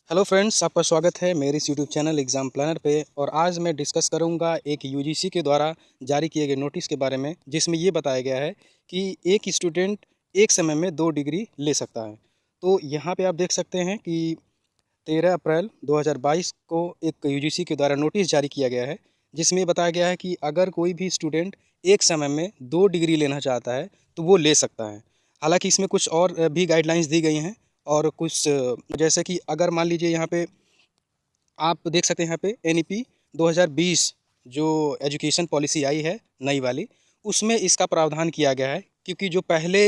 Hello friends, आपका स्वागत है मेरे इस यूट्यूब चैनल एग्ज़ाम प्लानर पे। और आज मैं डिस्कस करूंगा एक यूजीसी के द्वारा जारी किए गए नोटिस के बारे में, जिसमें ये बताया गया है कि एक स्टूडेंट एक समय में 2 डिग्री ले सकता है। तो यहाँ पे आप देख सकते हैं कि 13 अप्रैल 2022 को एक यूजीसी के द्वारा नोटिस जारी किया गया है, जिसमें बताया गया है कि अगर कोई भी स्टूडेंट एक समय में 2 डिग्री लेना चाहता है तो वो ले सकता है। हालांकि इसमें कुछ और भी गाइडलाइंस दी गई हैं। और कुछ जैसे कि अगर मान लीजिए यहाँ पे आप देख सकते हैं, यहाँ पे एनईपी 2020 जो एजुकेशन पॉलिसी आई है नई वाली, उसमें इसका प्रावधान किया गया है। क्योंकि जो पहले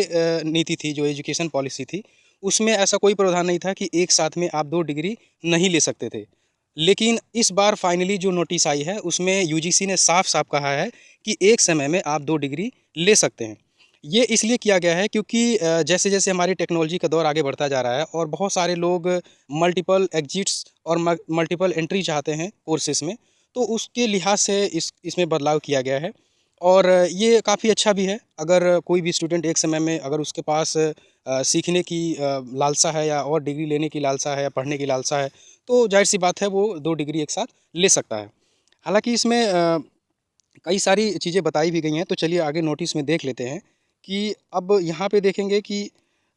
नीति थी, जो एजुकेशन पॉलिसी थी, उसमें ऐसा कोई प्रावधान नहीं था कि एक साथ में आप 2 डिग्री नहीं ले सकते थे। लेकिन इस बार फाइनली जो नोटिस आई है उसमें यूजीसी ने साफ साफ कहा है कि एक समय में आप 2 डिग्री ले सकते हैं। ये इसलिए किया गया है क्योंकि जैसे जैसे हमारी टेक्नोलॉजी का दौर आगे बढ़ता जा रहा है और बहुत सारे लोग मल्टीपल एग्जिट्स और मल्टीपल एंट्री चाहते हैं कोर्सेज़ में, तो उसके लिहाज से इसमें बदलाव किया गया है। और ये काफ़ी अच्छा भी है। अगर कोई भी स्टूडेंट एक समय में, अगर उसके पास सीखने की लालसा है या और डिग्री लेने की लालसा है या पढ़ने की लालसा है, तो ज़ाहिर-सी बात है वो 2 डिग्री एक साथ ले सकता है। हालाँकि इसमें कई सारी चीज़ें बताई भी गई हैं, तो चलिए आगे नोटिस में देख लेते हैं कि अब यहाँ पे देखेंगे कि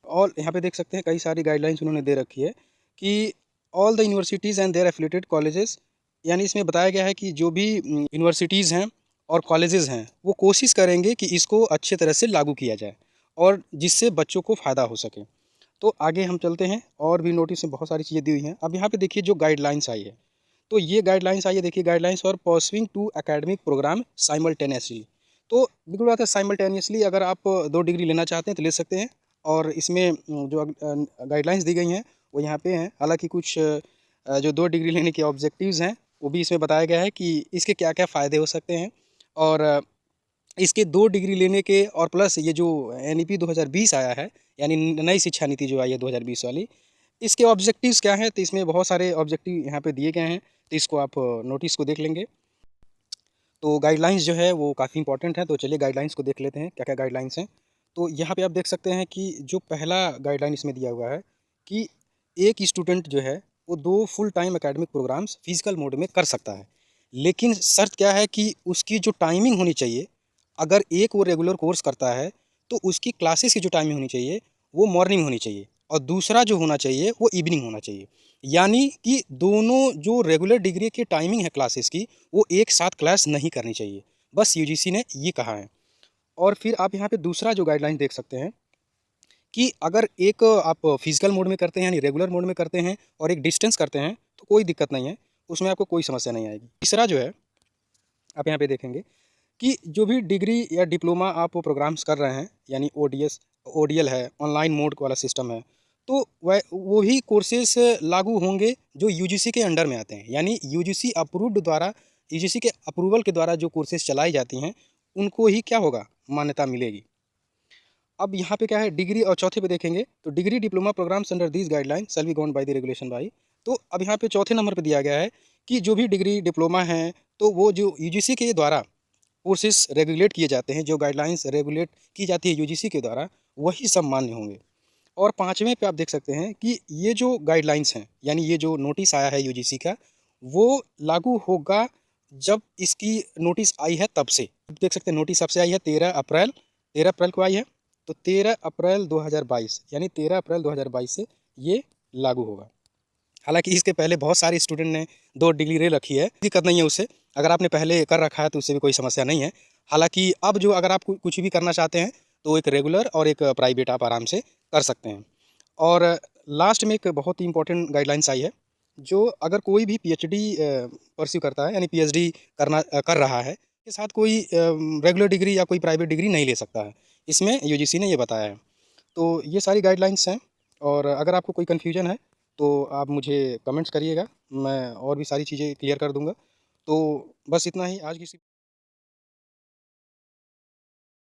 और यहाँ पे देख सकते हैं कई सारी गाइडलाइंस उन्होंने दे रखी है कि all the universities and their affiliated colleges, यानी इसमें बताया गया है कि जो भी यूनिवर्सिटीज़ हैं और कॉलेजेस हैं, वो कोशिश करेंगे कि इसको अच्छे तरह से लागू किया जाए और जिससे बच्चों को फ़ायदा हो सके। तो आगे हम चलते हैं, और भी नोटिस में बहुत सारी चीज़ें दी हुई हैं। अब यहाँ पे देखिए जो गाइडलाइंस आई है, तो ये गाइडलाइंस आई है, देखिए guidelines for pursuing two academic programme simultaneously. तो बिल्कुल बात है, साइमल्टेनियसली अगर आप 2 डिग्री लेना चाहते हैं तो ले सकते हैं। और इसमें जो गाइडलाइंस दी गई हैं वो यहाँ पे हैं। हालांकि कुछ जो 2 डिग्री लेने के ऑब्जेक्टिव्स हैं वो भी इसमें बताया गया है कि इसके क्या क्या फ़ायदे हो सकते हैं। और इसके 2 डिग्री लेने के और प्लस ये जो एनईपी 2020 आया है, यानी नई शिक्षा नीति जो आई है 2020 वाली, इसके ऑब्जेक्टिव्स क्या हैं, तो इसमें बहुत सारे ऑब्जेक्टिव यहाँ पे दिए गए हैं। तो इसको आप नोटिस को देख लेंगे। तो गाइडलाइंस जो है वो काफ़ी इंपॉर्टेंट है। तो चलिए गाइडलाइंस को देख लेते हैं, क्या क्या गाइडलाइंस हैं। तो यहाँ पे आप देख सकते हैं कि जो पहला गाइडलाइन इसमें दिया हुआ है कि एक स्टूडेंट जो है वो 2 full time academic programmes physical mode में कर सकता है। लेकिन शर्त क्या है कि उसकी जो टाइमिंग होनी चाहिए, अगर एक वो रेगुलर कोर्स करता है तो उसकी क्लासेस की जो टाइमिंग होनी चाहिए वो मॉर्निंग होनी चाहिए, और दूसरा जो होना चाहिए वो इवनिंग होना चाहिए। यानी कि दोनों जो रेगुलर डिग्री की टाइमिंग है क्लासेस की, वो एक साथ क्लास नहीं करनी चाहिए। बस यूजीसी ने ये कहा है। और फिर आप यहाँ पे दूसरा जो गाइडलाइन देख सकते हैं कि अगर एक आप फिजिकल मोड में करते हैं यानी रेगुलर मोड में करते हैं और एक डिस्टेंस करते हैं तो कोई दिक्कत नहीं है, उसमें आपको कोई समस्या नहीं आएगी। तीसरा जो है, आप यहाँ पे देखेंगे कि जो भी डिग्री या डिप्लोमा आप प्रोग्राम्स कर रहे हैं, यानी ओडीएस ओडीएल है, ऑनलाइन मोड वाला सिस्टम है, तो वह वही कोर्सेस लागू होंगे जो यूजीसी के अंडर में आते हैं। यानी यूजीसी के अप्रूवल के द्वारा जो कोर्सेज चलाई जाती हैं, उनको ही क्या होगा, मान्यता मिलेगी। अब यहाँ पे क्या है, डिग्री और चौथे पे देखेंगे तो degree diploma programmes under these guideline shall be govern by the regulation by. तो अब यहाँ पे चौथे नंबर पे दिया गया है कि जो भी डिग्री डिप्लोमा है, तो वो जो यूजीसी के द्वारा कोर्सेस रेगुलेट किए जाते हैं, जो गाइडलाइंस रेगुलेट की जाती है यूजीसी के द्वारा, वही सब मान्य होंगे। और पाँचवें पे आप देख सकते हैं कि ये जो गाइडलाइंस हैं, यानी ये जो नोटिस आया है यूजीसी का, वो लागू होगा जब इसकी नोटिस आई है तब से। देख सकते हैं नोटिस सबसे आई है 13 अप्रैल को आई है। तो 13 अप्रैल 2022, यानी 13 अप्रैल 2022 से ये लागू होगा। हालांकि इसके पहले बहुत सारे स्टूडेंट ने 2 डिग्री ले रखी है, दिक्कत नहीं है उससे। अगर आपने पहले कर रखा है तो उससे भी कोई समस्या नहीं है। हालांकि अब जो अगर आप कुछ भी करना चाहते हैं तो एक रेगुलर और एक प्राइवेट आप आराम से कर सकते हैं। और लास्ट में एक बहुत ही इंपॉर्टेंट गाइडलाइंस आई है, जो अगर कोई भी पीएचडी परस्यू करता है, यानी पीएचडी कर रहा है, के साथ कोई रेगुलर डिग्री या कोई प्राइवेट डिग्री नहीं ले सकता है। इसमें यूजीसी ने ये बताया है। तो ये सारी गाइडलाइंस हैं। और अगर आपको कोई कन्फ्यूजन है तो आप मुझे कमेंट्स करिएगा, मैं और भी सारी चीज़ें क्लियर कर दूँगा। तो बस इतना ही आज की